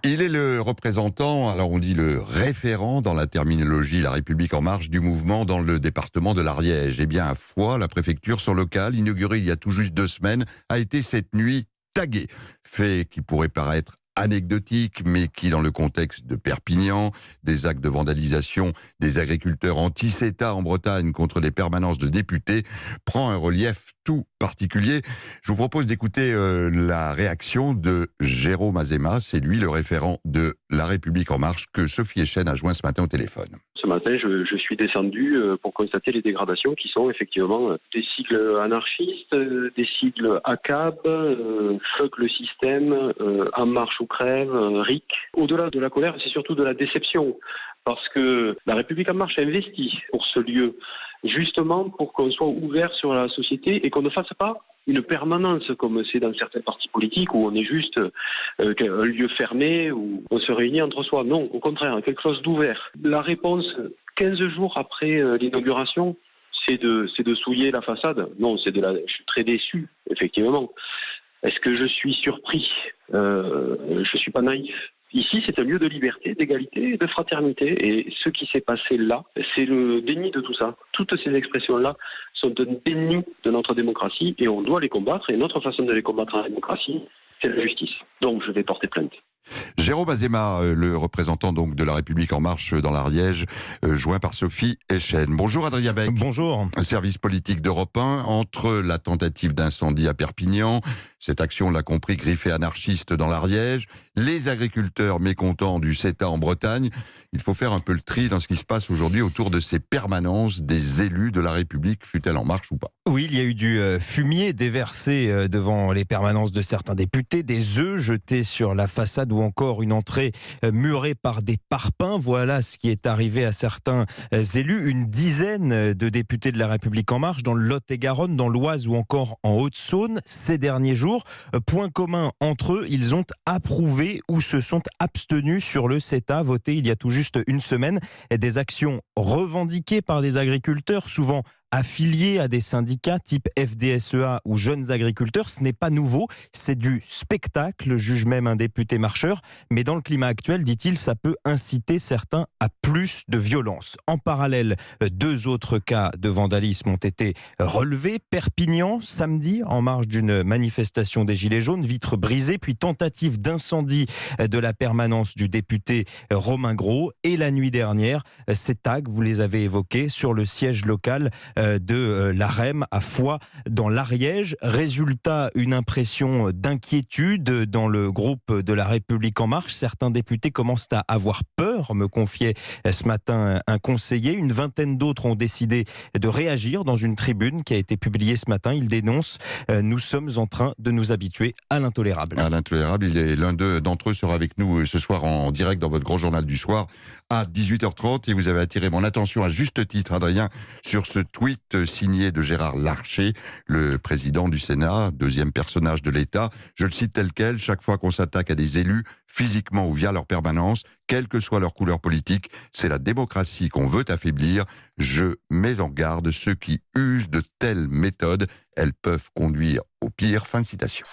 Il est le représentant, alors on dit le référent dans la terminologie La République en marche du mouvement dans le département de l'Ariège. Eh bien, à Foix, la préfecture, son local, inauguré il y a tout juste 2 semaines, a été cette nuit tagué. Fait qui pourrait paraître anecdotique, mais qui, dans le contexte de Perpignan, des actes de vandalisation des agriculteurs anti-CETA en Bretagne contre les permanences de députés, prend un relief tout particulier. Je vous propose d'écouter la réaction de Jérôme Azéma, c'est lui le référent de La République en marche que Sophie Echen a joint ce matin au téléphone. Ce matin, je suis descendu pour constater les dégradations qui sont effectivement des sigles anarchistes, des sigles ACAB, Fuck le système, En marche ou crève, RIC. Au-delà de la colère, c'est surtout de la déception. Parce que La République en marche investit pour ce lieu, justement pour qu'on soit ouvert sur la société et qu'on ne fasse pas une permanence comme c'est dans certains partis politiques où on est juste un lieu fermé où on se réunit entre soi. Non, au contraire, quelque chose d'ouvert. La réponse, 15 jours après l'inauguration, c'est de souiller la façade. Non, je suis très déçu, effectivement. Est-ce que je suis surpris ? Je suis pas naïf. Ici, c'est un lieu de liberté, d'égalité et de fraternité. Et ce qui s'est passé là, c'est le déni de tout ça. Toutes ces expressions-là sont un déni de notre démocratie et on doit les combattre. Et notre façon de les combattre en démocratie, c'est la justice. Donc, je vais porter plainte. Jérôme Azéma, le représentant donc de La République en marche dans l'Ariège, joint par Sophie Echen. Bonjour Adrien Beck. Bonjour. Service politique d'Europe 1, entre la tentative d'incendie à Perpignan, cette action, on l'a compris, griffée anarchiste dans l'Ariège, les agriculteurs mécontents du CETA en Bretagne, il faut faire un peu le tri dans ce qui se passe aujourd'hui autour de ces permanences des élus de La République, fût-elle en marche ou pas. Oui, il y a eu du fumier déversé devant les permanences de certains députés, des œufs jetés sur la façade ou encore une entrée murée par des parpaings. Voilà ce qui est arrivé à certains élus. Une dizaine de députés de La République en marche dans le Lot-et-Garonne, dans l'Oise ou encore en Haute-Saône ces derniers jours. Point commun entre eux, ils ont approuvé ou se sont abstenus sur le CETA voté il y a tout juste une semaine. Des actions revendiquées par des agriculteurs, souvent affiliés à des syndicats type FDSEA ou Jeunes Agriculteurs. Ce n'est pas nouveau, c'est du spectacle, juge même un député marcheur. Mais dans le climat actuel, dit-il, ça peut inciter certains à plus de violence. En parallèle, 2 autres cas de vandalisme ont été relevés. Perpignan, samedi, en marge d'une manifestation des Gilets jaunes, vitres brisées, puis tentative d'incendie de la permanence du député Romain Gros. Et la nuit dernière, ces tags, vous les avez évoqués, sur le siège local de l'AREM à Foix dans l'Ariège. Résultat, une impression d'inquiétude dans le groupe de La République en marche. Certains députés commencent à avoir peur, me confiait ce matin un conseiller. Une vingtaine d'autres ont décidé de réagir dans une tribune qui a été publiée ce matin. Ils dénoncent « Nous sommes en train de nous habituer à l'intolérable ». À l'intolérable, l'un d'entre eux sera avec nous ce soir en direct dans votre grand journal du soir à 18h30 et vous avez attiré mon attention à juste titre, Adrien, sur ce tweet signé de Gérard Larcher, le président du Sénat, deuxième personnage de l'État. Je le cite tel quel: chaque fois qu'on s'attaque à des élus, physiquement ou via leur permanence, quelle que soit leur couleur politique, c'est la démocratie qu'on veut affaiblir. Je mets en garde ceux qui usent de telles méthodes. Elles peuvent conduire au pire. Fin de citation.